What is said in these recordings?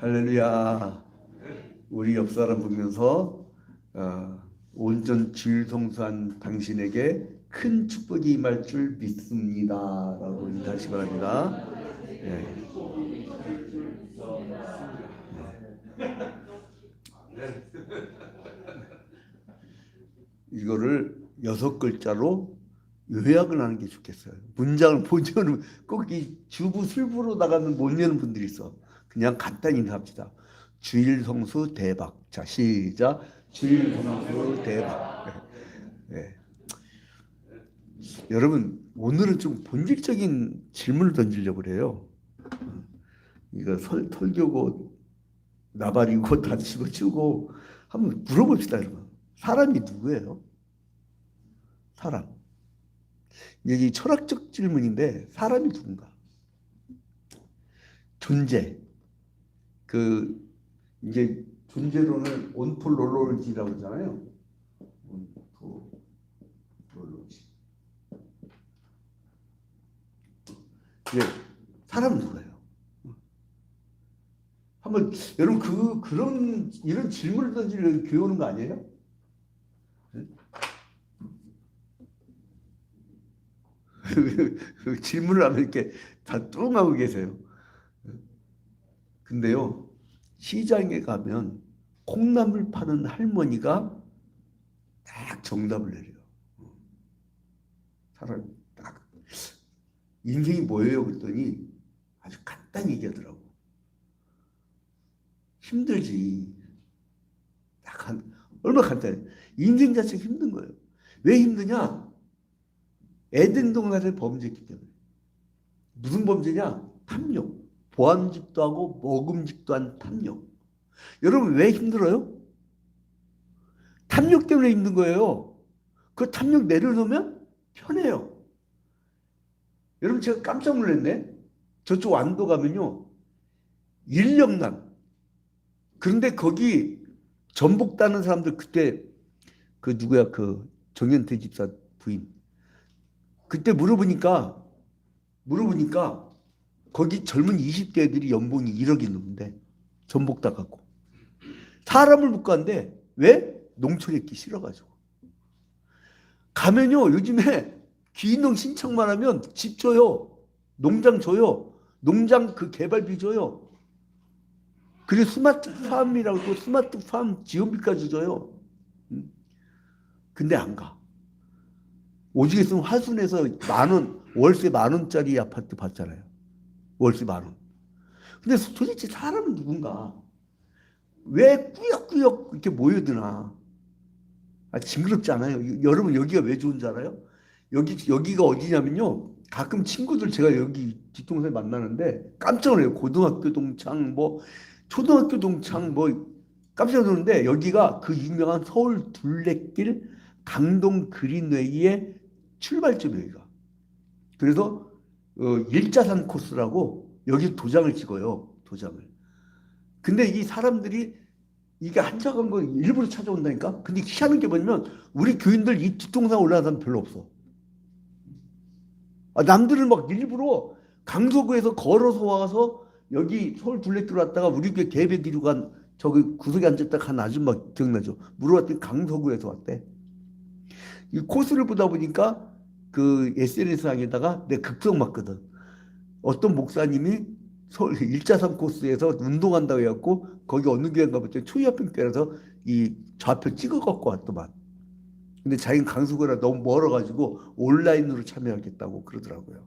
할렐루야. 우리 옆 사람 보면서 온전 주일 성수한 당신에게 큰 축복이 임할 줄 믿습니다. 라고 인사하시기 바랍니다. 네. 이거를 6글자로 요약을 하는 게 좋겠어요. 문장을 보면은 꼭 이 주부 술부로 나가는 못 여는 분들이 있어. 그냥 간단히 인사합시다. 주일 성수 대박. 자, 시작. 주일 성수 대박. 네. 여러분, 오늘은 좀 본질적인 질문을 던지려고 그래요. 이거 설교고 나발이고 다 집어치우고 한번 물어봅시다, 여러분. 사람이 누구예요? 사람. 이게 철학적 질문인데 사람이 누군가? 존재. 이제 존재로는 온톨로로지라고 하잖아요. 온톨로로지. 예, 사람은 누구예요? 한번 여러분 그런 이런 질문을 던지려고 교회 오는 거 아니에요? 질문을 하면 이렇게 다 뚱하고 계세요. 근데요, 시장에 가면 콩나물 파는 할머니가 딱 정답을 내려요. 사람 딱 인생이 뭐예요? 그랬더니 아주 간단히 얘기하더라고. 힘들지. 얼마나 간단해. 인생 자체가 힘든 거예요. 왜 힘드냐? 에덴 동산의 범죄이기 때문에. 무슨 범죄냐? 탐욕. 보암직도 하고 먹음직도 한 탐욕. 여러분 왜 힘들어요? 탐욕 때문에 힘든 거예요. 그 탐욕 내려놓으면 편해요. 여러분 제가 깜짝 놀랐네. 저쪽 완도 가면요. 인력남. 그런데 거기 전복 따는 사람들 그때 그 누구야 그 정현태 집사 부인. 그때 물어보니까 거기 젊은 20대들이 연봉이 1억이 넘는데 전복 따갖고 사람을 못 간대. 왜? 농촌에 있기 싫어가지고. 가면요 요즘에 기농 신청만 하면 집 줘요. 농장 줘요. 농장 그 개발비 줘요. 그리고 스마트팜이라고 스마트팜 지원비까지 줘요. 근데 안 가. 오죽 했으면 화순에서 월세 10,000원짜리 아파트 받잖아요. 월세 10,000원. 근데 도대체 사람은 누군가? 왜 꾸역꾸역 이렇게 모여드나? 징그럽지 않아요? 여러분 여기가 왜 좋은지 알아요? 여기가 어디냐면요. 가끔 친구들 제가 여기 뒷동산에 만나는데 깜짝 놀라요. 고등학교 동창 초등학교 동창 깜짝 놀랐는데 여기가 그 유명한 서울 둘레길 강동 그린웨이의 출발점이에요. 여기가. 그래서 일자산 코스라고 여기 도장을 찍어요. 도장을. 근데 이 사람들이 이게 한적한 거 일부러 찾아온다니까? 근데 희한한 게 뭐냐면 우리 교인들 이 뒷동산 올라가는 사람 별로 없어. 남들은 막 일부러 강서구에서 걸어서 와서 여기 서울 둘레길 왔다가 우리 교회 개배 뒤로 간 저기 구석에 앉았다 간 아줌마 기억나죠? 물어봤더니 강서구에서 왔대. 이 코스를 보다 보니까 그 SNS상에다가 내 극성 맞거든. 어떤 목사님이 서울 일자산 코스에서 운동한다고 해갖고 거기 어느 교회인가 봤더니 초이아평교회라서 이 좌표 찍어갖고 왔더만. 근데 자기는 강수구라 너무 멀어가지고 온라인으로 참여하겠다고 그러더라고요.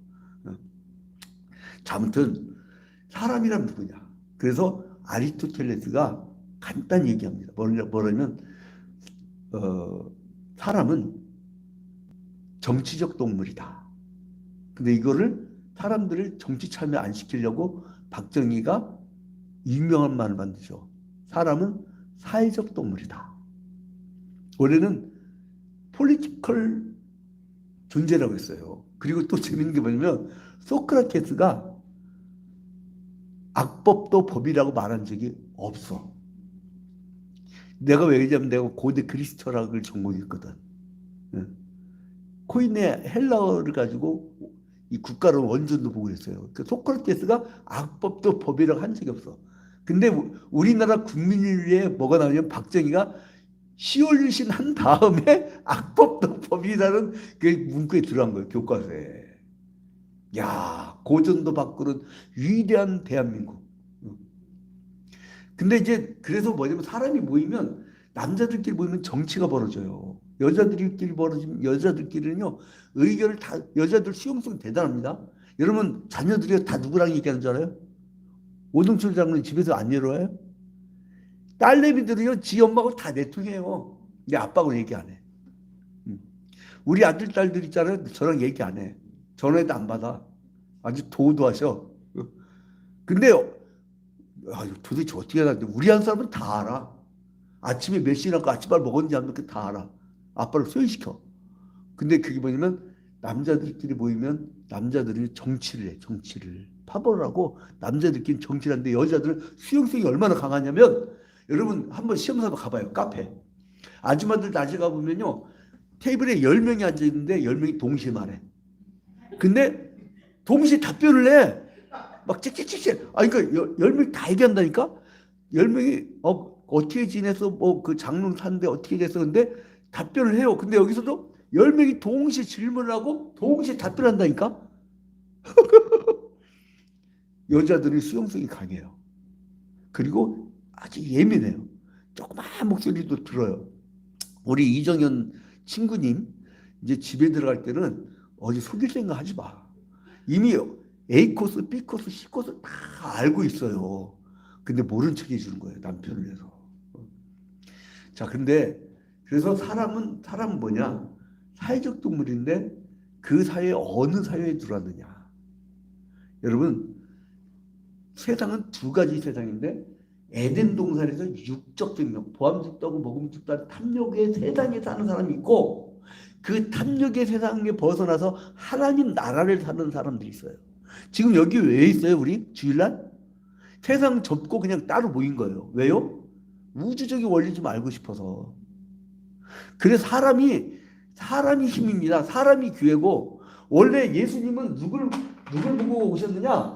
자, 아무튼 사람이란 누구냐. 그래서 아리스토텔레스가 간단히 얘기합니다. 뭐냐면 사람은 정치적 동물이다. 근데 이거를 사람들을 정치 참여 안 시키려고 박정희가 유명한 말을 만드죠. 사람은 사회적 동물이다. 원래는 폴리티컬 존재라고 했어요. 그리고 또 재밌는 게 뭐냐면 소크라테스가 악법도 법이라고 말한 적이 없어. 내가 왜냐면 내가 고대 그리스 철학을 전공했거든. 코인의 헬라어를 가지고 이 국가를 원전도 보고 있어요. 그 소크라테스가 악법도 법이라고 한 적이 없어. 근데 우리나라 국민을 위해 뭐가 나오냐면 박정희가 시올리신 한 다음에 악법도 법이라는 그 문구에 들어간 거예요. 교과서에. 야, 고전도 바꾸는 위대한 대한민국. 근데 이제 그래서 뭐냐면 사람이 모이면 남자들끼리 모이면 정치가 벌어져요. 여자들끼리 벌어지면 여자들끼리는요 의견을 다 여자들 수용성 대단합니다. 여러분 자녀들이 다 누구랑 얘기하는 줄 알아요? 오동철 장로님 집에서 안 열어요? 딸내미들이요 지 엄마하고 다 내통해요. 내 아빠하고 얘기 안 해. 우리 아들 딸들 있잖아요. 저랑 얘기 안 해. 전화해도 안 받아. 아주 도도하셔. 근데 도대체 어떻게 해야 되는데 우리 한 사람은 다 알아. 아침에 몇 시에 나고 아침밥 먹었는지 안 먹었는지 다 알아. 아빠를 소외시켜. 근데 그게 뭐냐면 남자들끼리 모이면 남자들이 정치를 해. 정치를. 파벌을 하고 남자들끼리 정치를 하는데 여자들은 수용성이 얼마나 강하냐면 여러분 한번 시험 삼아 가봐요. 카페. 아줌마들 낮에 가보면요. 테이블에 10명이 앉아있는데 10명이 동시에 말해. 근데 동시에 답변을 해. 막 찍찍찍찍. 아니, 그러니까 10명이 다 얘기한다니까? 10명이, 어떻게 지내서, 뭐, 그 장롱 샀는데 어떻게 됐어? 근데 답변을 해요. 근데 여기서도 10명이 동시에 질문을 하고 동시에 답변한다니까? 여자들이 수용성이 강해요. 그리고 아주 예민해요. 조그마한 목소리도 들어요. 우리 이정현 친구님, 이제 집에 들어갈 때는 어디 속일 생각 하지 마. 이미 A 코스, B 코스, C 코스 다 알고 있어요. 근데 모른 척 해주는 거예요. 남편을 위해서. 자, 근데 그래서 사람은 뭐냐? 사회적 동물인데 그 사회에 어느 사회에 들어왔느냐? 여러분, 세상은 두 가지 세상인데 에덴 동산에서 육적 생명, 보암직도 하고 먹음직도 하는 탐욕의 세상에 사는 사람이 있고 그 탐욕의 세상에 벗어나서 하나님 나라를 사는 사람들이 있어요. 지금 여기 왜 있어요? 우리 주일날? 세상 접고 그냥 따로 모인 거예요. 왜요? 우주적인 원리 좀 알고 싶어서. 그래서 사람이 힘입니다. 사람이 기회고 원래 예수님은 누굴 보고 오셨느냐?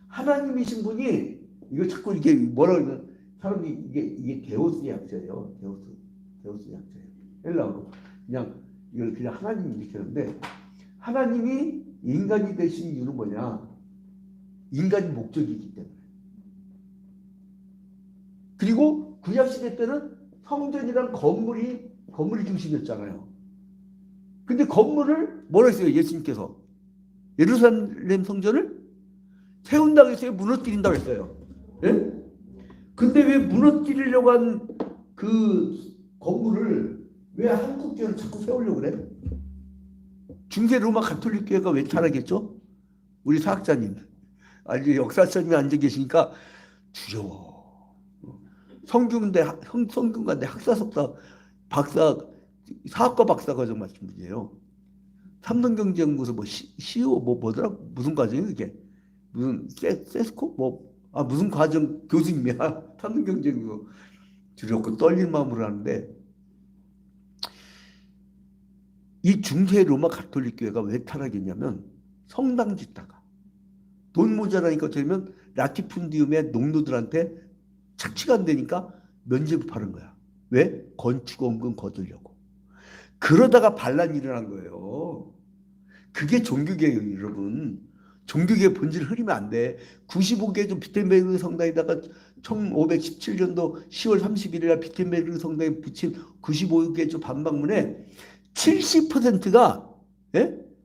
하나님이신 분이 이거 자꾸 이게 뭐라 그러면 사람이 이게 데우스 약자예요. 데우스 약자예요. 헬라어로 그냥 이걸 그냥 하나님 이렇게 하는데 하나님이 인간이 되신 이유는 뭐냐? 인간이 목적이기 때문에. 그리고 구약시대 때는 성전이란 건물이 중심이었잖아요. 근데 건물을 뭐라 했어요? 예수님께서 예루살렘 성전을 세운다고 했어요? 무너뜨린다고 했어요? 예? 근데 왜 무너뜨리려고 한 그 건물을 왜 한국교회를 자꾸 세우려고 그래? 중세 로마 가톨릭 교회가 왜 타락했죠? 우리 사학자님, 아니 역사자님이 앉아 계시니까 두려워. 성균관대 학사석사 박사 사학과 박사 과정 맞춘 분이에요. 삼성경제연구소 뭐 CEO 뭐더라 무슨 과정이 그게 무슨 세스코 무슨 과정 교수님이야. 삼성경제연구소 두렵고 떨린 마음으로 하는데 이 중세 로마 가톨릭 교회가 왜 타락했냐면 성당 짓다가 돈 모자라니까 되면 라티푼디움의 농노들한테 착취가 안 되니까 면제부하는 거야. 왜? 건축원금 거두려고. 그러다가 반란이 일어난 거예요. 그게 종교개혁이에요, 여러분. 종교개혁 본질을 흐리면 안 돼. 95개 비텐베르그 성당에다가 1517년도 10월 31일 비텐베르그 성당에 붙인 95개조 반박문에 70%가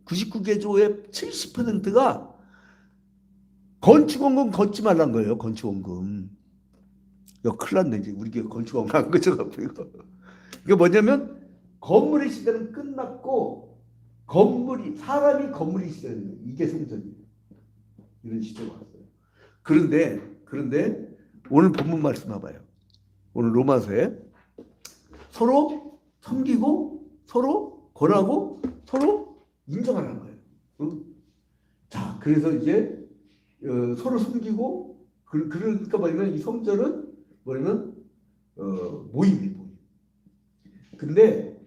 99개조의 70%가 건축원금 걷지 말란 거예요. 건축원금. 이거 큰일 났네. 이제 우리 교회 건축원금 안 거쳐갖고 이거. 이게 뭐냐면 건물의 시대는 끝났고 사람이 건물이 시대는 이게 성전이에요. 이런 시대가 왔어요. 그런데 오늘 본문 말씀 봐봐요. 오늘 로마서에 서로 섬기고 서로 권하고 서로 인정하는 거예요. 응? 자, 그래서 이제 서로 섬기고 그러니까 뭐냐면 이 성전은 뭐냐면 모임이에요. 모임. 근데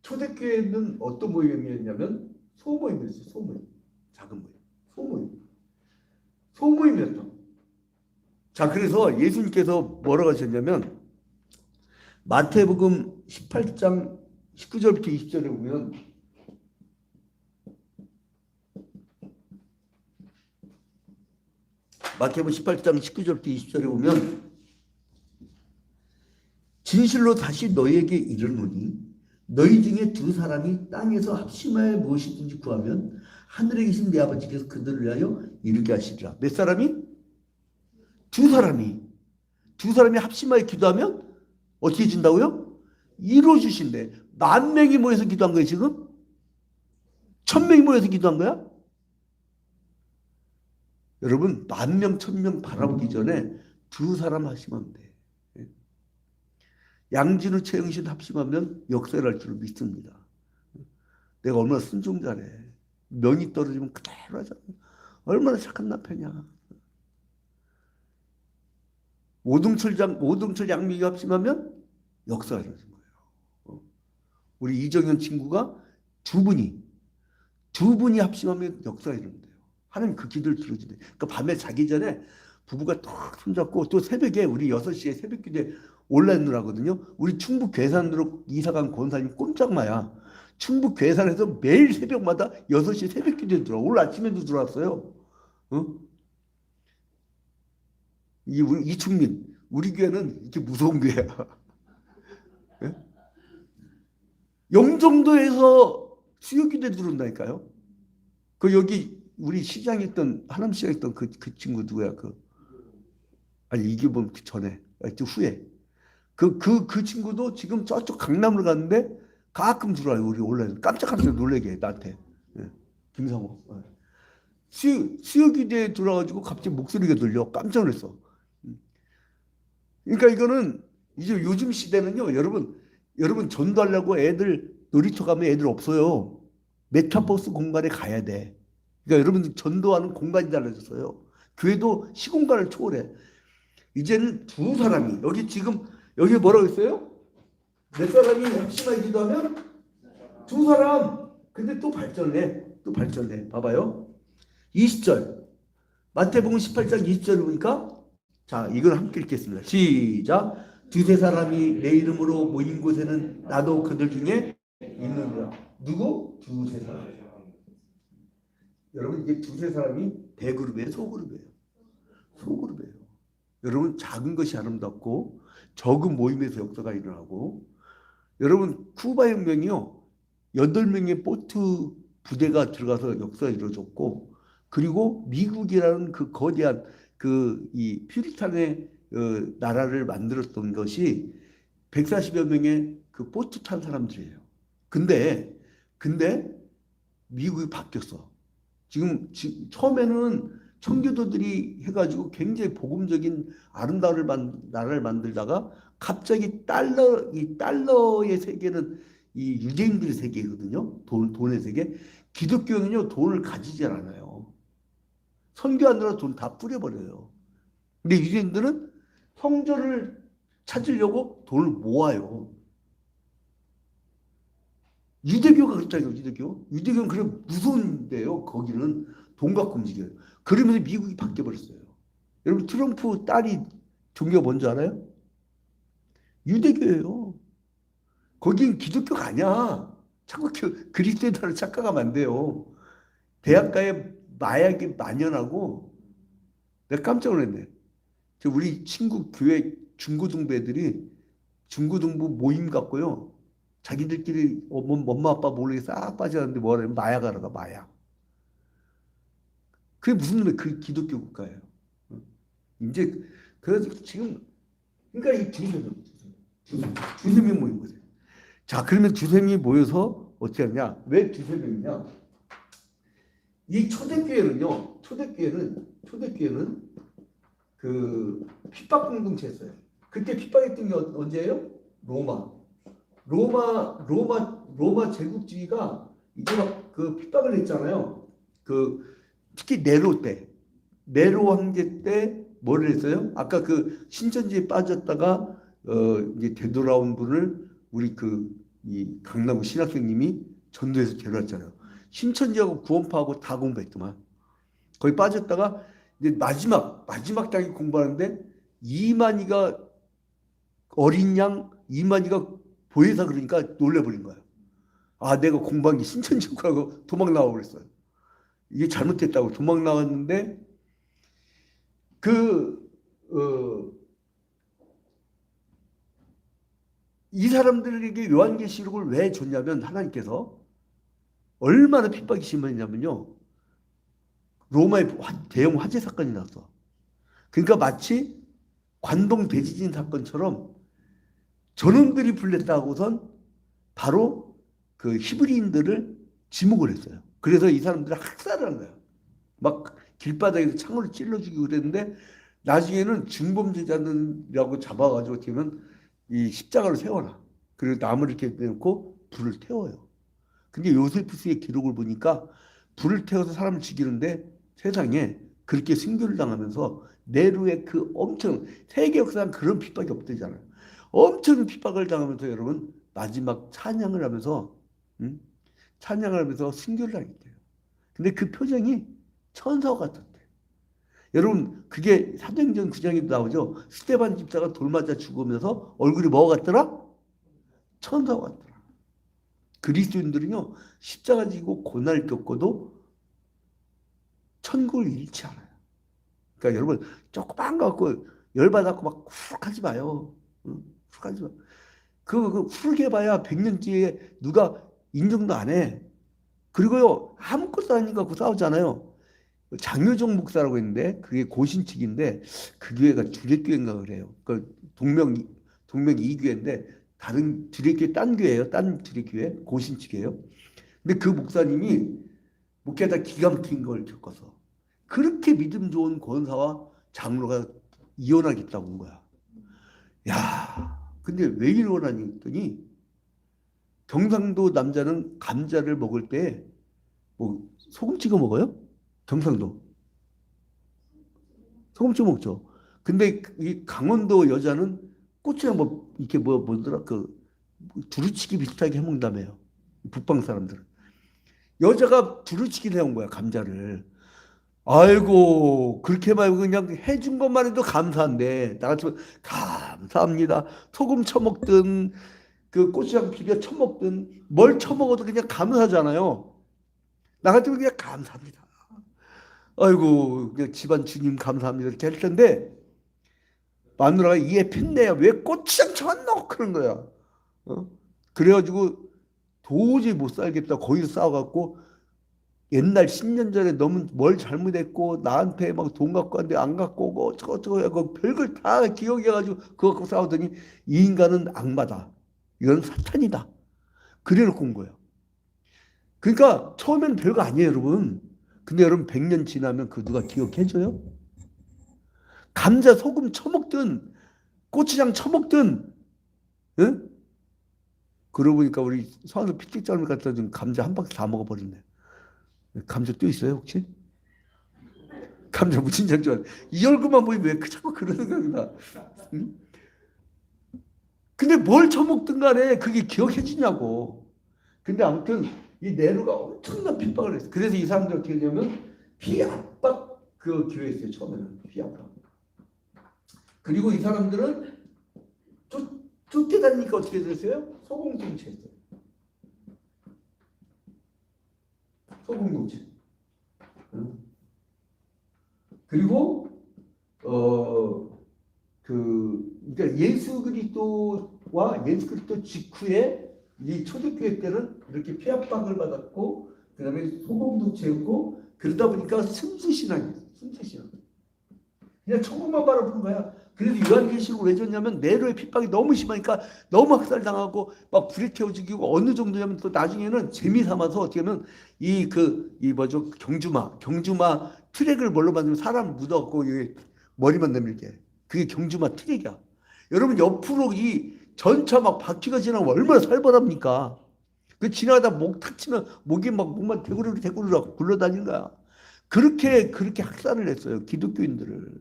초대교회는 어떤 모임이었냐면 소모임이었어요. 소모임. 작은 모임. 소모임이었죠. 자, 그래서 예수님께서 뭐라고 하셨냐면 마태복음 18장 19절부터 20절에 보면 마태복음 18장 19절부터 20절에 보면 진실로 다시 너희에게 이르노니 너희 중에 두 사람이 땅에서 합심하여 무엇이든지 구하면 하늘에 계신 내 아버지께서 그들을 위하여 이루게 하시리라. 몇 사람이? 두 사람이 합심하여 기도하면 어떻게 준다고요? 이루어 주신대. 10,000명이 모여서 기도한 거예요, 지금? 1,000명이 모여서 기도한 거야? 여러분, 10,000명, 1,000명 바라보기 전에 두 사람 합심하면 돼. 양진우, 최영신 합심하면 역사를 할 줄 믿습니다. 내가 얼마나 순종자래. 명이 떨어지면 그대로 하잖아. 얼마나 착한 남편이야. 오동철 양미가 합심하면 역사가 일어나는 거예요. 우리 이정현 친구가 두 분이 합심하면 역사가 일어난대요. 하나님 그 기도를 들어주네. 그러니까 밤에 자기 전에 부부가 탁 손잡고 또 새벽에 우리 6시에 새벽 기도에 온라인으로 하거든요. 우리 충북 괴산으로 이사간 권사님 꼼짝마야. 충북 괴산에서 매일 새벽마다 6시 새벽 기도에 들어와. 오늘 아침에도 들어왔어요. 이충민, 우리 교회는 이렇게 무서운 교회야. 예? 영종도에서 수요기도에 들어온다니까요. 그 여기 우리 시장에 있던 하남 시장에 있던 그 친구 누구야? 아니 이규범 그 전에 후에 그 친구도 지금 저쪽 강남으로 갔는데 가끔 들어와요. 우리 온라인 깜짝깜짝 놀래게 나한테. 예. 김상호. 수요기도에 들어와가지고 갑자기 목소리가 들려. 깜짝 놀랐어. 그러니까 이거는 이제 요즘 시대는요, 여러분 전도하려고 애들 놀이터 가면 애들 없어요. 메타버스 공간에 가야 돼. 그러니까 여러분들 전도하는 공간이 달라졌어요. 교회도 시공간을 초월해. 이제는 두 사람이 여기 뭐라고 했어요? 몇 사람이 합심하게 기도하면 두 사람. 근데 또 발전해. 봐봐요. 20절. 마태복음 18장 20절을 보니까 자, 이걸 함께 읽겠습니다. 시작. 두세 사람이 내 이름으로 모인 곳에는 나도 그들 중에 있느니라. 누구? 두세 사람. 여러분 이게 두세 사람이 대그룹이에요, 소그룹이에요? 소그룹이에요. 여러분 작은 것이 아름답고 적은 모임에서 역사가 일어나고 여러분 쿠바 혁명이요 8명의 보트 부대가 들어가서 역사가 이루어졌고 그리고 미국이라는 그 거대한 이 퓨리탄의 나라를 만들었던 것이 140여 명의 그 보트 탄 사람들이에요. 근데 미국이 바뀌었어. 지금 처음에는 청교도들이 해가지고 굉장히 복음적인 아름다운 나라를 만들다가 갑자기 이 달러의 세계는 이 유대인들의 세계거든요. 돈의 세계. 기독교는요 돈을 가지지 않아요. 선교하느라 돈 다 뿌려버려요. 근데 유대인들은 성전을 찾으려고 돈을 모아요. 유대교가 그렇잖아요. 유대교는 그래 무서운데요. 거기는 돈 갖고 움직여요. 그러면서 미국이 바뀌어버렸어요. 여러분 트럼프 딸이 종교가 뭔지 알아요? 유대교예요. 거긴 기독교가 아니야. 자꾸 그리스도인으로 착각하면 안 돼요. 대학가에 마약이 만연하고 내가 깜짝 놀랐네. 우리 친구 교회 중고등부 애들이 중고등부 모임 갖고요. 자기들끼리 엄마 아빠 모르게 싹 빠져나는데 뭐라면 마약 하러 가. 마약. 그게 무슨 놈의 그 기독교 국가예요. 이제 그래서 지금 그러니까 이 두세 명 모인 거죠. 자, 그러면 두세 명이 모여서 어떻게 하냐? 왜 두세 명이냐? 이 초대교회는 그 핍박 공동체였어요. 그때 핍박했던 게 언제예요? 로마 제국주의가 이제 막 그 핍박을 했잖아요. 특히 네로 황제 때 뭐를 했어요? 아까 그 신천지에 빠졌다가 이제 되돌아온 분을 우리 이 강남구 신학생님이 전도해서 데려왔잖아요. 신천지하고 구원파하고 다 공부했더만. 거기 빠졌다가 이제 마지막 장에 공부하는데 이만희가 어린 양 이만희가 보혜사 그러니까 놀래버린 거예요. 아, 내가 공부한 게 신천지구라고 도망 나와 버렸어요. 이게 잘못됐다고 도망 나왔는데 이 사람들에게 요한계시록을 왜 줬냐면 하나님께서 얼마나 핍박이 심했냐면요. 로마의 대형 화재 사건이 났어. 그러니까 마치 관동 대지진 사건처럼 저놈들이 불렸다고선 바로 그 히브리인들을 지목을 했어요. 그래서 이 사람들을 학살을 한 거예요. 막 길바닥에서 창으로 찔러 죽이고 그랬는데 나중에는 중범죄자들이라고 잡아가지고 어떻게 보면 이 십자가로 세워놔. 그리고 나무를 이렇게 내놓고 불을 태워요. 근데 요세푸스의 기록을 보니까 불을 태워서 사람을 죽이는데 세상에 그렇게 순교를 당하면서 네로의 그 엄청 세계 역사상 그런 핍박이 없대잖아요. 엄청 핍박을 당하면서 여러분 마지막 찬양을 하면서 찬양을 하면서 순교를 하겠대요. 근데 그 표정이 천사와 같았대. 여러분 그게 사도행전 9장에도 나오죠. 스데반 집사가 돌 맞아 죽으면서 얼굴이 뭐가 같더라? 천사와 같더라. 그리스도인들은요 십자가 지고 고난을 겪고도 천국을 잃지 않아요. 그러니까 여러분 조그만 거 갖고 열받았고 막 훅 하지 마요. 훅 하지 마. 훅 해봐야 100년째에 누가 인정도 안 해. 그리고요 아무것도 아니까 그 싸우잖아요. 장효정 목사라고 있는데 그게 고신측인데 그 교회가 주례교회인가 그래요. 그 동명 이교회인데 다른 주례교회 딴 교회예요. 딴 주례교회 고신측이에요. 근데 그 목사님이 목회하다 기가 막힌 걸 겪어서 그렇게 믿음 좋은 권사와 장로가 이혼하겠다고 온 거야. 야, 근데 왜 이혼하니 했더니 경상도 남자는 감자를 먹을 때 뭐 소금 찍어 먹어요? 경상도 소금 찍어 먹죠. 근데 이 강원도 여자는 꼬치랑 뭐 이렇게 뭐더라 그 두루치기 비슷하게 해먹는다며요. 북방 사람들은 여자가 두루치기 해온 거야 감자를. 아이고 그렇게 말고 그냥 해준 것만 해도 감사한데 나 같으면 감사합니다. 소금 쳐먹든 그 고추장 비벼 쳐먹든 뭘 쳐먹어도 그냥 감사하잖아요. 나 같으면 그냥 감사합니다. 아이고 그냥 집안 주님 감사합니다 이렇게 할 텐데 마누라가 이에 핀내야 왜 고추장 쳐넣어 그런 거야. 그래가지고 도저히 못 살겠다 거기서 싸워갖고 옛날 10년 전에 너무 뭘 잘못했고 나한테 막 돈 갖고 왔는데 안 갖고 오고 어쩌고 하고 별걸 다 기억해가지고 그거 갖고 싸우더니 이 인간은 악마다. 이건 사탄이다. 그래놓고 온 거예요. 그러니까 처음에는 별거 아니에요 여러분. 근데 여러분 100년 지나면 그 누가 기억해줘요? 감자 소금 쳐먹든 고추장 쳐먹든 응? 그러고 보니까 우리 서한우 피틱장을 갖다 준 감자 한 박스 다 먹어버렸네. 감자 또 있어요 혹시? 감자 무슨 장줄 이 얼굴만 보이면 왜 자꾸 그런 생각이 나? 응? 근데 뭘 처먹든 간에 그게 기억해 주냐고. 근데 아무튼 이 네로가 엄청난 핍박을 했어. 그래서 이 사람들 어떻게 되냐면 피압박 그 교회였어요 처음에는 피압박. 그리고 이 사람들은 쫓겨다니니까 어떻게 됐어요? 소공동체였어요. 소공동체. 그리고 그러니까 예수 그리스도와 예수 그리스도 직후에 이 초대교회 때는 이렇게 피압박을 받았고 그다음에 소공동체였고 그러다 보니까 순수신앙이에요. 순수신앙. 그냥 천국만 바라보는 거야. 그래서 요한계시록을 왜 줬냐면 네로의 핍박이 너무 심하니까 너무 학살당하고 막 불에 태워 죽이고 어느 정도냐면 또 나중에는 재미 삼아서 어떻게 하면 이 뭐죠 경주마 트랙을 뭘로 만들면 사람 묻어갖고 머리만 내밀게 그게 경주마 트랙이야. 여러분 옆으로 이 전차 막 바퀴가 지나면 얼마나 살벌합니까? 그 지나가다 목 탁 치면 목이 막 목만 대구르르 굴러다니는 거야. 그렇게 학살을 했어요 기독교인들을.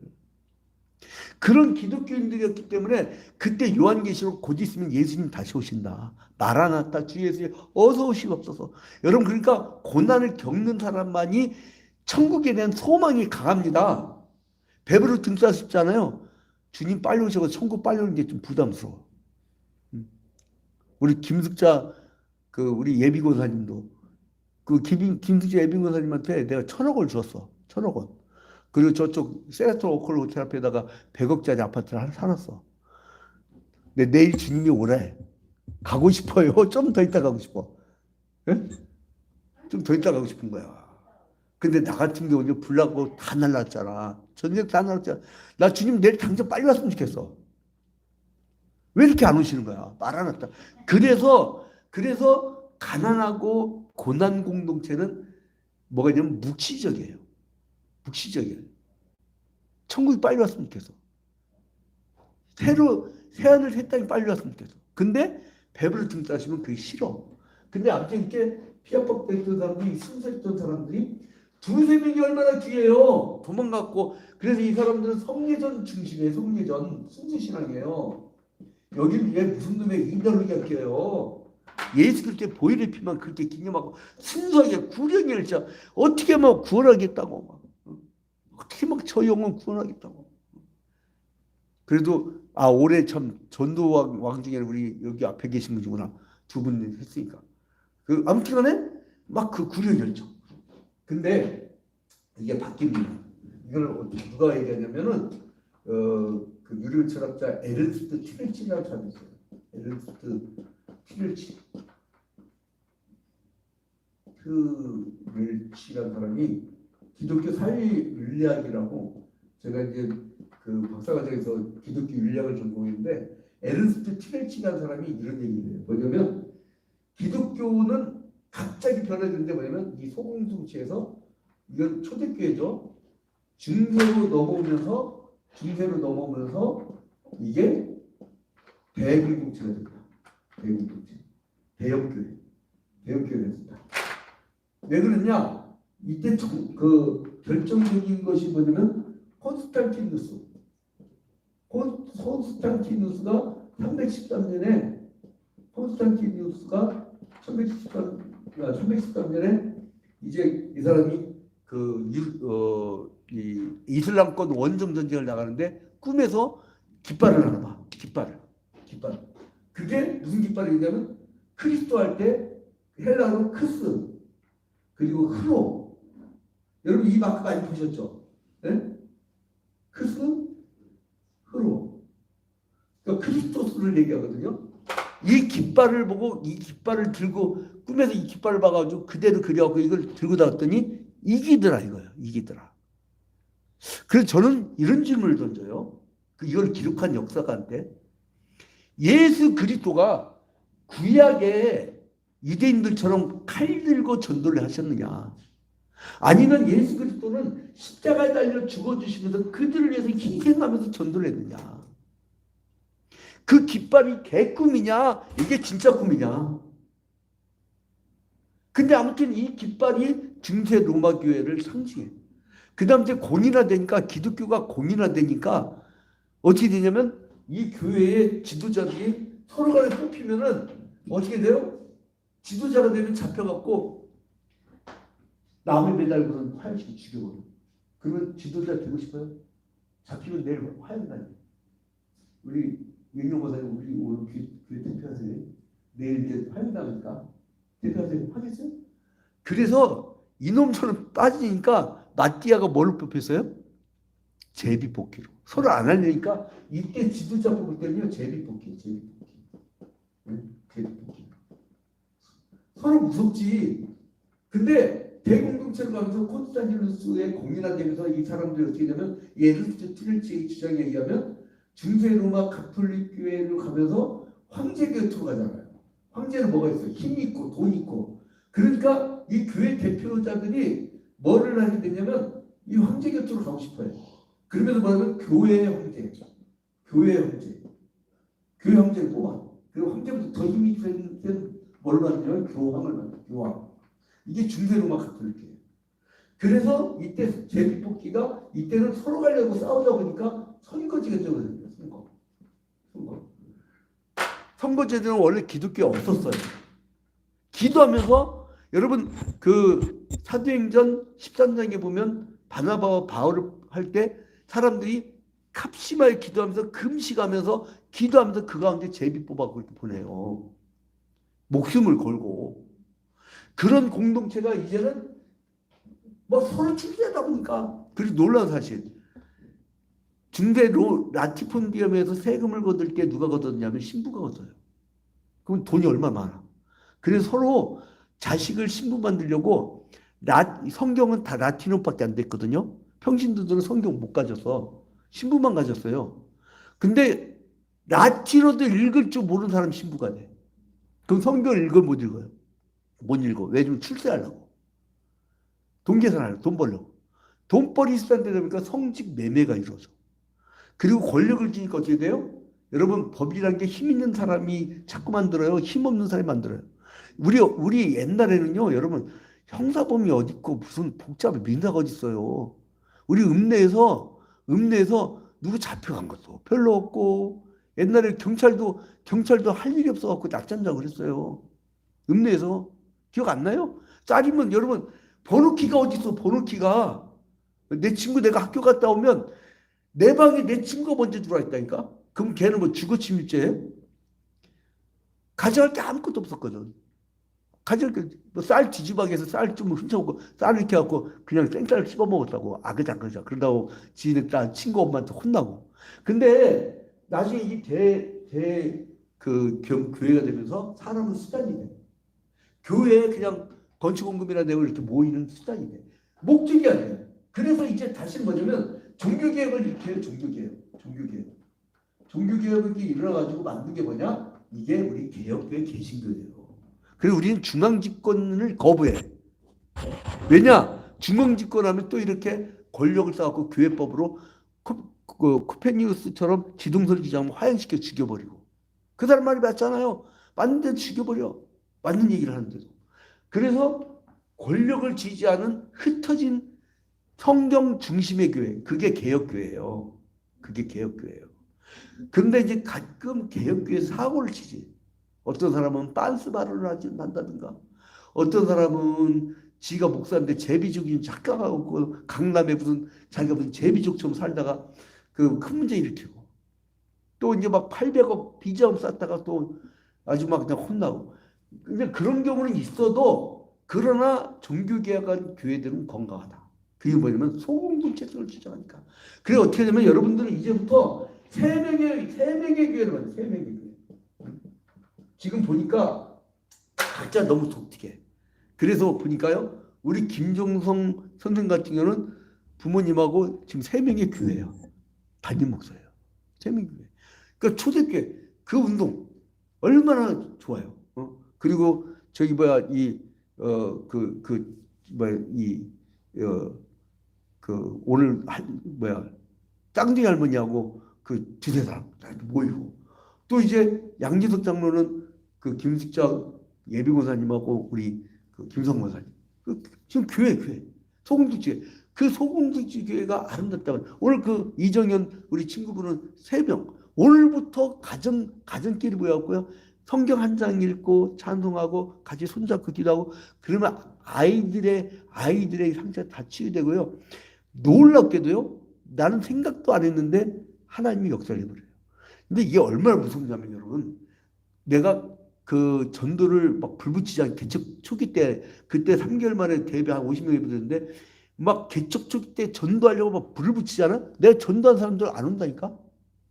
그런 기독교인들이었기 때문에 그때 요한계시록 곧 있으면 예수님 다시 오신다. 마라나타 주 예수님 어서 오시옵소서. 여러분 그러니까 고난을 겪는 사람만이 천국에 대한 소망이 강합니다. 배부르 등쌀 수 있잖아요. 주님 빨리 오셔서 천국 빨리 오는 게 좀 부담스러워. 우리 김숙자 우리 예비고사님도 김숙자 예비고사님한테 내가 1,000억 을 줬어. 1,000억 원. 그리고 저쪽 세라톨 오컬 호텔 앞에다가 100억짜리 아파트를 하나 사놨어. 근데 내일 주님이 오래. 가고 싶어요. 좀 더 있다 가고 싶어. 예? 좀 더 있다 가고 싶은 거야. 근데 나 같은 경우는 불나고 다 날랐잖아. 전쟁 다 날랐잖아. 나 주님 내일 당장 빨리 왔으면 좋겠어. 왜 이렇게 안 오시는 거야? 말 안 했다. 그래서 가난하고 고난 공동체는 뭐가 있냐면 묵시적이에요. 묵시적이에요. 천국이 빨리 왔으면 좋겠어. 새하늘 새 땅이 빨리 왔으면 좋겠어. 근데 배부를 등 따시면 그게 싫어. 근데 아무튼 이렇게 피아법도 있던 사람들이 순수했던 사람들이 두세 명이 얼마나 귀해요. 도망갔고. 그래서 이 사람들은 성례전 중심이에요. 성례전. 순수신앙이에요. 여기는 왜 무슨 놈의 이별을 껴요. 예수 그리스도의 보혈의 피만 그렇게 기념하고 순수하게 구령을 진짜 어떻게 막 구원하겠다고 막. 어떻게 막 저 영혼 구원하겠다고. 그래도 올해 참 전도왕 중에 우리 여기 앞에 계신 분이구나. 두 분 했으니까. 아무튼간에 막 그 구령 열정. 근데 이게 바뀝니다. 이걸 누가 얘기하냐면은 그 유료 철학자 에른스트 티렐치라는 사람이 있어요. 에른스트 티렐치라는 사람이 기독교 사회 윤리학이라고 제가 이제 그 박사과정에서 기독교 윤리학을 전공했는데 에른스트 티렐치라는 사람이 이런 얘기를 해요. 뭐냐면 기독교는 갑자기 변해졌는데 뭐냐면 이 소공동체에서 이건 초대교회죠. 중세로 넘어오면서 이게 대공동체가 됩니다. 대공동체, 대형교회가 됩니다. 왜 그러냐? 이때 그 결정적인 것이 뭐냐면 콘스탄티누스가 313년에 이제 이 사람이 이 이슬람권 원정 전쟁을 나가는데 꿈에서 깃발을 하나 봐. 깃발. 그게 무슨 깃발이냐면 크리스도 할 때 헬라어로 크스 그리고 흐로. 여러분 이 마크 많이 보셨죠? 네? 크스, 흐로. 그러니까 크리스토스를 얘기하거든요. 이 깃발을 보고 이 깃발을 들고 꿈에서 이 깃발을 봐가지고 그대로 그려갖고 이걸 들고 나왔더니 이기더라 이거예요. 이기더라. 그래서 저는 이런 질문을 던져요. 이걸 기록한 역사가한테 예수 그리스도가 구약에 유대인들처럼 칼 들고 전도를 하셨느냐? 아니면 예수 그리스도는 십자가에 달려 죽어주시면서 그들을 위해서 희생하면서 전도를 했느냐? 그 깃발이 개꿈이냐? 이게 진짜 꿈이냐? 근데 아무튼 이 깃발이 중세 로마 교회를 상징해. 그 다음 이제 공인화되니까 기독교가 공인화되니까 어떻게 되냐면 이 교회의 지도자들이 서로 간에 뽑히면은 어떻게 돼요? 지도자가 되면 잡혀갖고 나무에 매달고는 화형시켜 죽여버려. 그러면 지도자 되고 싶어요? 잡히면 내일 화형 나요. 우리 영영고사님 우리 오늘 교회 대표하세요. 내일 이제 화형 나니까 대표하세요. 하겠어요? 그래서 이놈처럼 빠지니까 마띠아가 뭘로 뽑혔어요? 제비뽑기로. 서로 안 하려니까 이때 지도자 뽑을 때는요 제비뽑기. 네? 제비뽑기. 서로 무섭지. 근데 대공동체로 가면서 콘스탄티누스의 공인화되면서 이 사람들이 어떻게 되냐면 에른스트 티렐치의 주장에 의하면 중세 로마 가톨릭 교회로 가면서 황제 곁으로 가잖아요. 황제는 뭐가 있어요? 힘 있고 돈 있고. 그러니까 이 교회 대표자들이 뭐를 하게 되냐면 이 황제 곁으로 가고 싶어요. 그러면서 뭐냐면 교회의 황제를 뽑아. 그리고 황제보다 더 힘이 센 뭘 만들냐면 교황을 만들어요. 교황. 이게 중세 로마 가톨릭이에요. 그래서 이때 제비뽑기가 이때는 서로 가려고 싸우다 보니까 선거제가 되거든요. 선거제도는 원래 기독교에 없었어요. 기도하면서 여러분 그 사도행전 13장에 보면 바나바와 바울을 할 때 사람들이 갑심하여 기도하면서 금식하면서 기도하면서 그 가운데 제비 뽑아 그렇게 보내요. 목숨을 걸고. 그런 공동체가 이제는 뭐 서로 친하다 보니까. 그리고 놀라운 사실. 중대 라티폰디엄에서 세금을 거둘 때 누가 거뒀냐면 신부가 거둬요. 그럼 돈이 얼마나 많아. 그래서 서로 자식을 신부 만들려고 성경은 다 라틴어밖에 안 됐거든요. 평신도들은 성경 못 가져서 신부만 가졌어요. 근데 라틴어도 읽을 줄 모르는 사람 신부가 돼. 그럼 성경을 읽어 못 읽어요. 못 읽어. 왜냐면 출세하려고. 돈 계산하려고. 돈 벌려고. 돈벌이 시간되다 보니까 성직 매매가 이루어져. 그리고 권력을 지니까 어떻게 돼요? 여러분 법이라는 게 힘 있는 사람이 자꾸 만들어요. 힘 없는 사람이 만들어요. 우리 옛날에는요. 여러분 형사범이 어디 있고 무슨 복잡한 민사가 어디 있어요. 우리 읍내에서 누구 잡혀간 것도 별로 없고 옛날에 경찰도 할 일이 없어갖고 낮잠 자고 그랬어요. 읍내에서 기억 안 나요? 짜리면 여러분 번호키가 어디 있어? 번호키가 내 친구 내가 학교 갔다 오면 내 방에 내 친구가 먼저 들어와 있다니까? 그럼 걔는 뭐 주거 침입죄? 가져갈 게 아무것도 없었거든. 가져갈 게, 쌀 뒤집어서 쌀 좀 훔쳐먹고, 쌀 이렇게 갖고 그냥 생쌀 씹어 먹었다고. 아그작그작. 그러다고 지네 딸 친구 엄마한테 혼나고. 근데 나중에 교회가 되면서 사람은 수단이 돼. 교회에 그냥 건축원금이나 내고 이렇게 모이는 수단이 돼. 목적이 아니야. 그래서 이제 다시 뭐냐면 종교개혁을 이렇게 해요. 종교개혁이 일어나가지고 만든 게 뭐냐? 이게 우리 개혁교회 개신교예요. 그리고 우리는 중앙집권을 거부해. 왜냐? 중앙집권하면 또 이렇게 권력을 쌓고 교회법으로 코페니우스처럼 지동설 지장을 화형시켜 죽여버리고. 그 사람 말이 맞잖아요. 맞는데 죽여버려. 맞는 얘기를 하는데도. 그래서 권력을 지지하는 흩어진 성경 중심의 교회. 그게 개혁교회예요. 그게 개혁교회예요. 근데 이제 가끔 개혁교회 사고를 치지. 어떤 사람은 빤스 발언을 한다든가, 어떤 사람은 지가 목사인데 제비족인 착각하고 강남에 자기가 무슨 제비족처럼 살다가 그 큰 문제 일으키고, 또 이제 막 800억 비자금 쌓다가 또 아주 막 그냥 혼나고. 근데 그런 경우는 있어도, 그러나 종교개혁한 교회들은 건강하다. 그게 뭐냐면 소공동체성을 주장하니까. 그래 어떻게 되면 여러분들은 이제부터 세 명의 교회를 만들어요. 세 명의 교회. 지금 보니까 각자 너무 독특해. 그래서 보니까요, 우리 김종성 선생 같은 경우는 부모님하고 지금 세 명의 교회예요. 담임 목사예요. 세 명의 교회. 그러니까 초대교회 그 운동 얼마나 좋아요. 그리고 저기 뭐야 오늘 쌍둥이 할머니하고 그 두세 사람 모이고, 또 이제 양지석 장로는 그 김숙자 예비고사님하고 우리 그 김성 고사님 지금 교회 소공동체, 그 소공동체 교회가 아름답다면, 오늘 그 이정현 우리 친구분은 3명 오늘부터 가정끼리 모였고요. 성경 한 장 읽고 찬송하고 같이 손잡고 기도하고, 그러면 아이들의 상처가 다 치유되고요. 놀랍게도요, 나는 생각도 안 했는데 하나님이 역사를 해버려요. 근데 이게 얼마나 무섭냐면 여러분, 내가 그 전도를 막 불붙이자 개척 초기 때, 그때 3개월 만에 대배 한 50명이 붙었는데, 막 개척 초기 때 전도하려고 막 불을 붙이잖아. 내가 전도한 사람들 안 온다니까?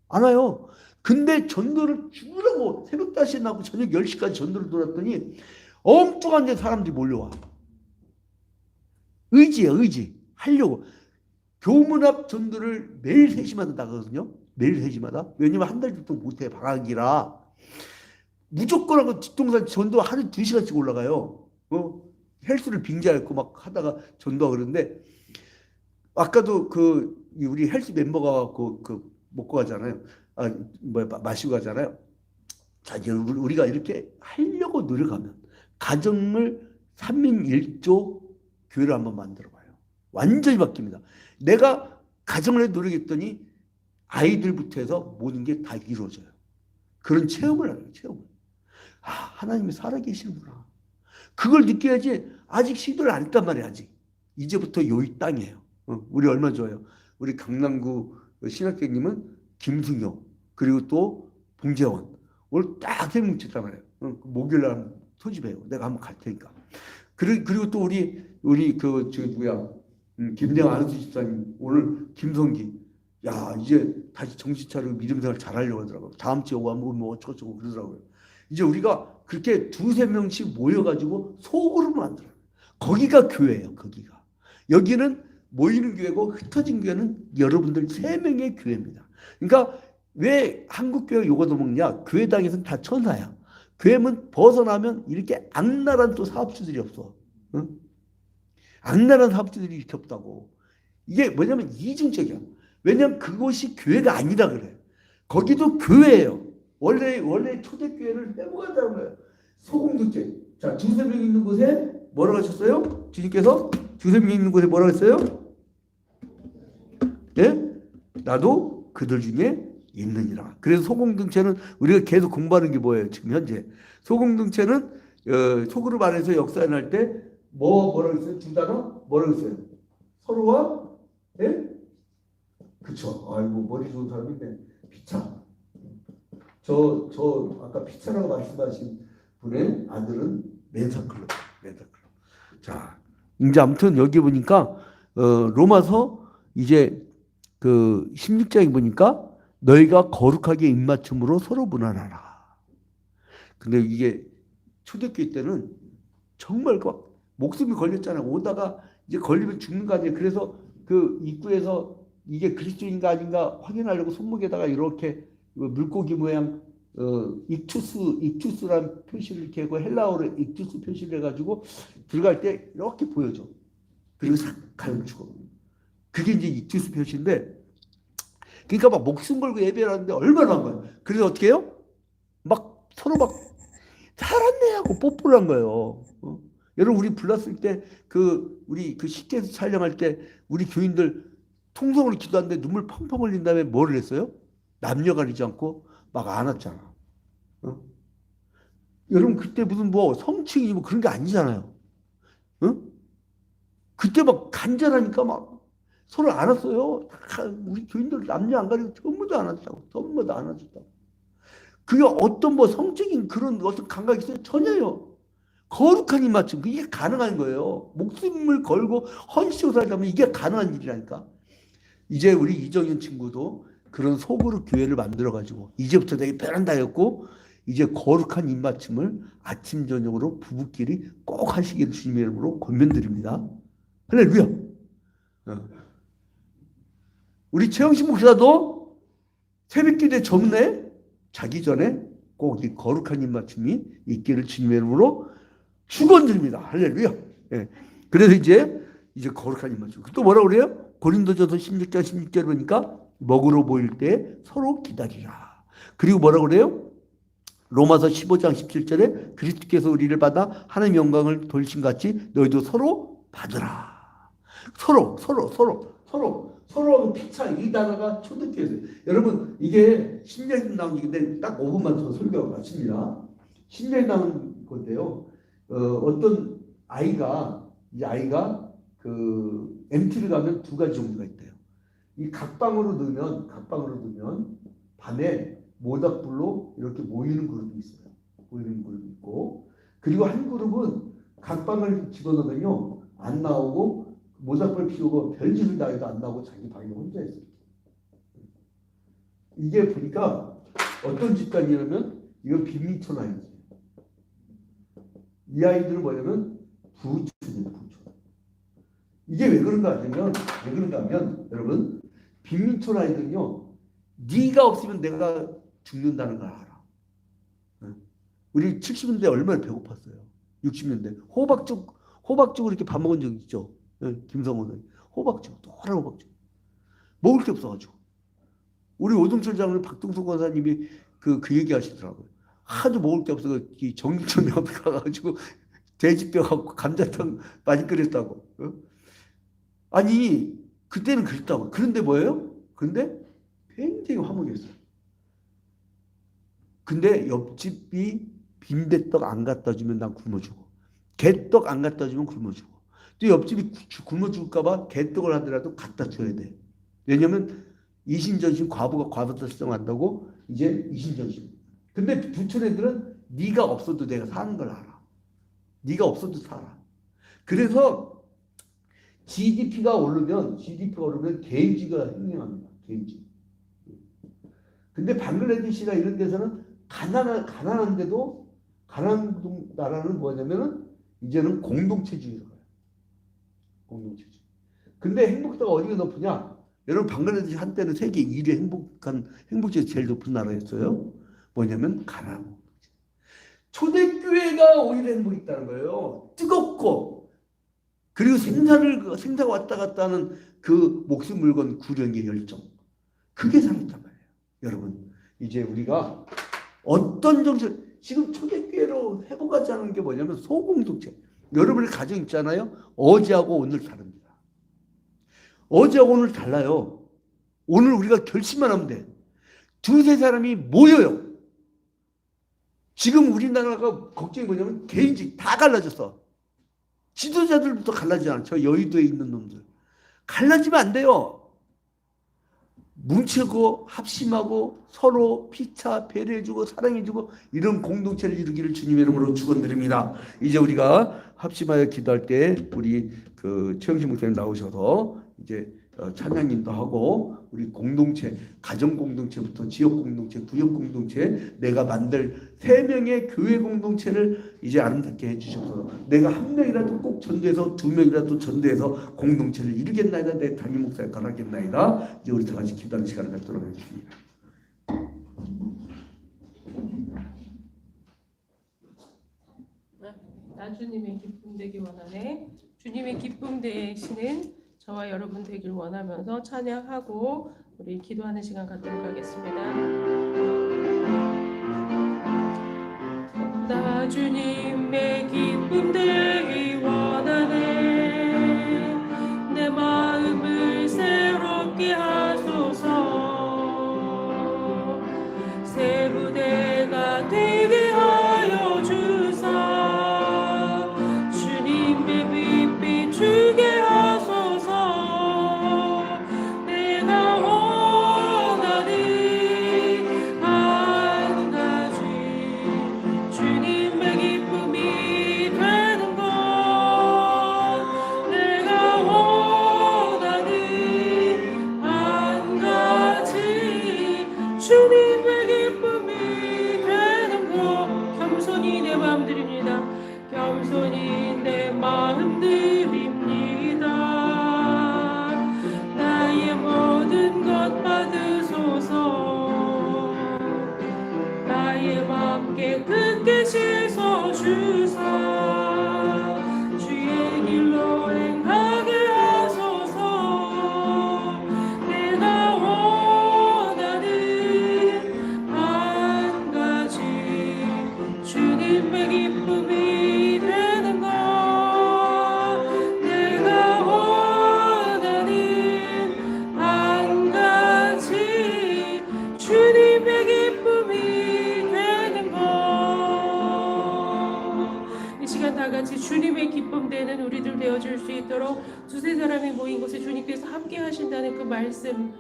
안 와요. 근데 전도를 죽으라고 새벽 5시에 나고 저녁 10시까지 전도를 돌았더니 엉뚱한 데 사람들이 몰려와. 의지야, 의지. 하려고. 교문 앞 전도를 매일 3시마다 나가거든요. 매일 3시마다. 왜냐면 한 달 정도 못해. 방학이라. 무조건 하고 뒷동산 전도 하루 2시간씩 올라가요. 헬스를 빙자했고 막 하다가 전도하고 그러는데, 아까도 우리 헬스 멤버가 먹고 가잖아요. 마시고 가잖아요. 자, 이제 우리가 이렇게 하려고 노력하면 가정을 3인 1조 교회를 한번 만들어 봐요. 완전히 바뀝니다. 내가 가정을 해 노력했더니 아이들부터 해서 모든 게 다 이루어져요. 그런 체험을 하는 체험을. 하나님이 살아계시는구나. 그걸 느껴야지. 아직 시도를 안 했단 말이야. 아직. 이제부터 요이 땅이에요. 우리 얼마나 좋아요. 우리 강남구 신학교님은 김승효, 그리고 또 봉재원. 오늘 딱 세 명 쳤단 말이에요. 목요일날 소집해요. 내가 한번 갈 테니까. 그리고 또 우리 저 누구야, 김대영 안수 집사님, 오늘 김성기. 야, 이제 다시 정신 차리고 믿음 생활 잘하려고 하더라고요. 다음 주에 오고 하면 뭐 어쩌고저쩌고 그러더라고요. 이제 우리가 그렇게 두세 명씩 모여가지고 소그룹을 만들어요. 거기가 교회예요. 거기가. 여기는 모이는 교회고 흩어진 교회는 여러분들 세 명의 교회입니다. 그러니까 왜 한국 교회가 요거도 먹냐? 교회당에서는 다 천사야. 교회는 벗어나면 이렇게 악랄한 또 사업주들이 없어. 응? 악랄한 사업주들이 이렇게 없다고. 이게 뭐냐면 이중적이야. 왜냐면 그곳이 교회가 아니라 그래. 거기도 교회예요. 원래 초대교회를 회복한다는 거예요. 소공동체. 자, 두세 명 있는 곳에 뭐라고 하셨어요? 주님께서 두세 명 있는 곳에 뭐라고 했어요? 예? 나도 그들 중에 있느니라. 그래서 소공동체는 우리가 계속 공부하는 게 뭐예요? 지금 현재 소공동체는 소그룹 안에서 역사할 때 뭐라고 했어요? 두 단어 뭐라고 했어요? 서로와 예? 그쵸. 아이고 머리 좋은 사람인데 피차. 저 아까 피차라고 말씀하신 분의 아들은 맨사클럽. 자, 이제 아무튼 여기 보니까 로마서 이제 그 16장에 보니까 너희가 거룩하게 입맞춤으로 서로 문안하라. 근데 이게 초대교회 때는 정말 막 목숨이 걸렸잖아요. 오다가 이제 걸리면 죽는 거 아니에요. 그래서 그 입구에서 이게 그리스도인가 아닌가 확인하려고 손목에다가 이렇게 물고기 모양 익투스라는 표시를 이렇게 하고 헬라어로 익투스 표시를 해가지고 들어갈 때 이렇게 보여줘. 그리고 싹 가르치고. 그게 이제 익투스 표시인데, 그러니까 막 목숨 걸고 예배를 하는데 얼마나 한 거야. 그래서 어떻게 해요? 막 서로 막 살았네 하고 뽀뽀를 한 거예요. 여러분 우리 불렀을 때 우리 그 식대에서 촬영할 때 우리 교인들 통성으로 기도하는데 눈물 펑펑 흘린 다음에 뭐를 했어요? 남녀 가리지 않고 막 안았잖아. 여러분 그때 무슨 뭐 성칭이 뭐 그런 게 아니잖아요. 그때 막 간절하니까 막 서로 안았어요. 우리 교인들 남녀 안 가리고 전부 다 안았다고. 전부 다 안았다고. 그게 어떤 뭐 성적인 그런 어떤 감각이 있어요? 전혀요. 거룩한 입맞춤, 이게 가능한 거예요. 목숨을 걸고 헌신으로 살다면 이게 가능한 일이라니까. 이제 우리 이정현 친구도 그런 소그룹 교회를 만들어가지고 이제부터 되게 베란다였고 이제 거룩한 입맞춤을 아침 저녁으로 부부끼리 꼭 하시기를 주님의 이름으로 권면드립니다. 할렐루야. 우리 최영신 목사도 새벽기도에 전에 자기 전에 꼭 이 거룩한 입맞춤이 있기를 주님의 이름으로 축원드립니다. 할렐루야. 예. 그래서 이제 거룩한 입맞춤. 또 뭐라고 그래요? 고린도전서 16장 16절 보니까 먹으러 모일 때 서로 기다리라. 그리고 뭐라고 그래요? 로마서 15장 17절에 그리스도께서 우리를 받아 하나님의 영광을 돌리신 같이 너희도 서로 받으라. 서로 피차 이 단어가 초대교회에서 여러분 이게 신뢰에 나온 얘기인데 딱 5분만 더 설교하고 마칩니다. 신뢰에 나온 건데요. 어떤 이 아이가 그 MT를 가면 두 가지 종류가 있대요. 이 각방으로 넣으면 밤에 모닥불로 이렇게 모이는 그룹이 있어요. 모이는 그룹이 있고, 그리고 한 그룹은 각방을 집어넣으면요 안 나오고 모닥불 피우고 별짓을 다 해도 안 나오고 자기 방에 혼자 있어요. 이게 보니까 어떤 집단이냐면 이거 빈민촌 아이지. 이 아이들은 뭐냐면 부촌이에요. 부촌. 이게 왜 그런가 하면 여러분 빈민촌 아이들은요 네가 없으면 내가 죽는다는 걸 알아. 우리 70년대 얼마나 배고팠어요. 60년대 호박죽을 이렇게 밥 먹은 적 있죠. 김성호는 호박죽, 노란 호박죽 먹을 게 없어가지고 우리 오동철 장로님 박동수 권사님이 그 얘기 하시더라고요. 하도 먹을 게 없어서 정육점 옆에 가가지고 돼지뼈 갖고 감자탕 많이 끓였다고. 아니 그때는 그랬다고. 그런데 뭐예요? 그런데 굉장히 화목했어요. 근데 옆집이 빈대떡 안 갖다 주면 난 굶어주고 개떡 안 갖다 주면 굶어주고 또 옆집이 굶어 죽을까 봐 개떡을 하더라도 갖다 줘야 돼. 왜냐면 이신전신 과부가 과부달성한다고 이제 이신전신. 근데 부촌 애들은 네가 없어도 내가 사는 걸 알아. 네가 없어도 살아. 그래서 GDP가 오르면 게이지가 횡행합니다. 게이지. 근데 방글라데시나 이런 데서는 가난한데도 가난한 나라는 뭐냐면은 이제는 공동체주의로 가요. 공동체주의. 근데 행복도가 어디가 높으냐? 여러분 방글라데시 한때는 세계 1위 행복지수 제일 높은 나라였어요. 뭐냐면 가난 공동체. 초대교회가 오히려 행복이 있다는 거예요. 뜨겁고 그리고 생사가 왔다 갔다 하는 그 목숨 물건 구령의 열정. 그게 살았단 말이에요. 여러분 이제 우리가 어떤 정신 지금 초대교회로 회복하자는 게 뭐냐면 소공동체. 여러분의 가정 있잖아요. 어제하고 오늘 다릅니다. 어제하고 오늘 달라요. 오늘 우리가 결심만 하면 돼. 두세 사람이 모여요. 지금 우리나라가 걱정이 뭐냐면 개인주의 다 갈라졌어. 지도자들부터 갈라지지 않아. 저 여의도에 있는 놈들. 갈라지면 안 돼요. 뭉치고 합심하고 서로 피차 배려해주고 사랑해주고 이런 공동체를 이루기를 주님의 이름으로 축원드립니다. 이제 우리가 합심하여 기도할 때 우리 그 최영신 목사님 나오셔서 이제 찬양인도 하고 우리 공동체, 가정 공동체부터 지역 공동체, 구역 공동체, 내가 만들 3명의 교회 공동체를 이제 아름답게 해주셔서 내가 1명이라도 꼭 전도해서 2명이라도 전도해서 공동체를 이루겠나이다. 내 담임 목사에 가라겠나이다. 이제 우리 다 같이 기도하는 시간을 갖도록 하겠습니다. 나 주님의 기쁨 되기 원하네. 주님의 기쁨 되시는 저와 여러분 되길 원하면서 찬양하고 우리 기도하는 시간 갖도록 하겠습니다. 나 주님의 기쁨 되기 원하네. 내 마음을 새롭게 하소서. 새 부대가 되게 하여 주사. 주님의 빛 비추게 하소서. 내가 원하는 한 가지 주님의 기쁨이 되는 것. 내가 원하는 한 가지 주님의 기쁨이 되는 것. 겸손히 내 마음 드립니다. 겸손히 내 마음 드립니다. 나의 모든 것 받으소서. 나의 맘 깨끗게 씻어 주사. 주의 길로 행하게 하소서. 내가 원하는 한 가지 주님의 기쁨이 되는 것. 내가 원하는 한 가지 주님의 기쁨이 되는 것. 이 시간 다 같이 주님의 기쁨 되는 우리들 되어줄 수 있도록 두세 사람이 모인 곳에 주님께서 함께 하신다는 그 말씀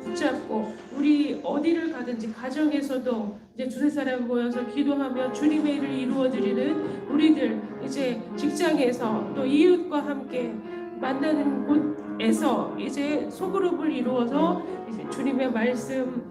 붙잡고 우리 어디를 가든지 가정에서도 이제 두세 사람 모여서 기도하며 주님의 일을 이루어드리는 우리들, 이제 직장에서 또 이웃과 함께 만나는 곳에서 이제 소그룹을 이루어서 이제 주님의 말씀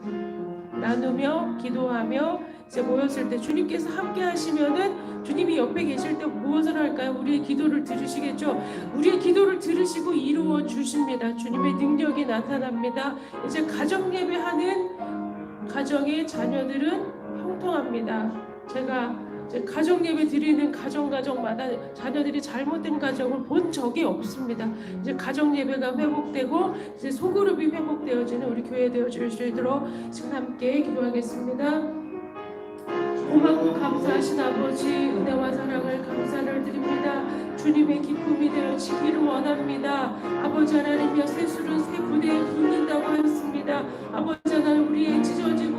나누며 기도하며 이제 모였을 때 주님께서 함께 하시면은 주님이 옆에 계실 때 무엇을 할까요? 우리의 기도를 들으시겠죠? 우리의 기도를 들으시고 이루어 주십니다. 주님의 능력이 나타납니다. 이제 가정 예배하는 가정의 자녀들은 형통합니다. 제가 이제 가정 예배 드리는 가정마다 자녀들이 잘못된 가정을 본 적이 없습니다. 이제 가정 예배가 회복되고 이제 소그룹이 회복되어지는 우리 교회 되어줄 수 있도록 지금 함께 기도하겠습니다. 고맙고 감사하신 아버지, 은혜와 사랑을 감사를 드립니다. 주님의 기쁨이 되어지기를 원합니다. 아버지 하나님이여, 새술은 새 부대에 붙는다고 하였습니다. 아버지 하나님, 우리의 찢어진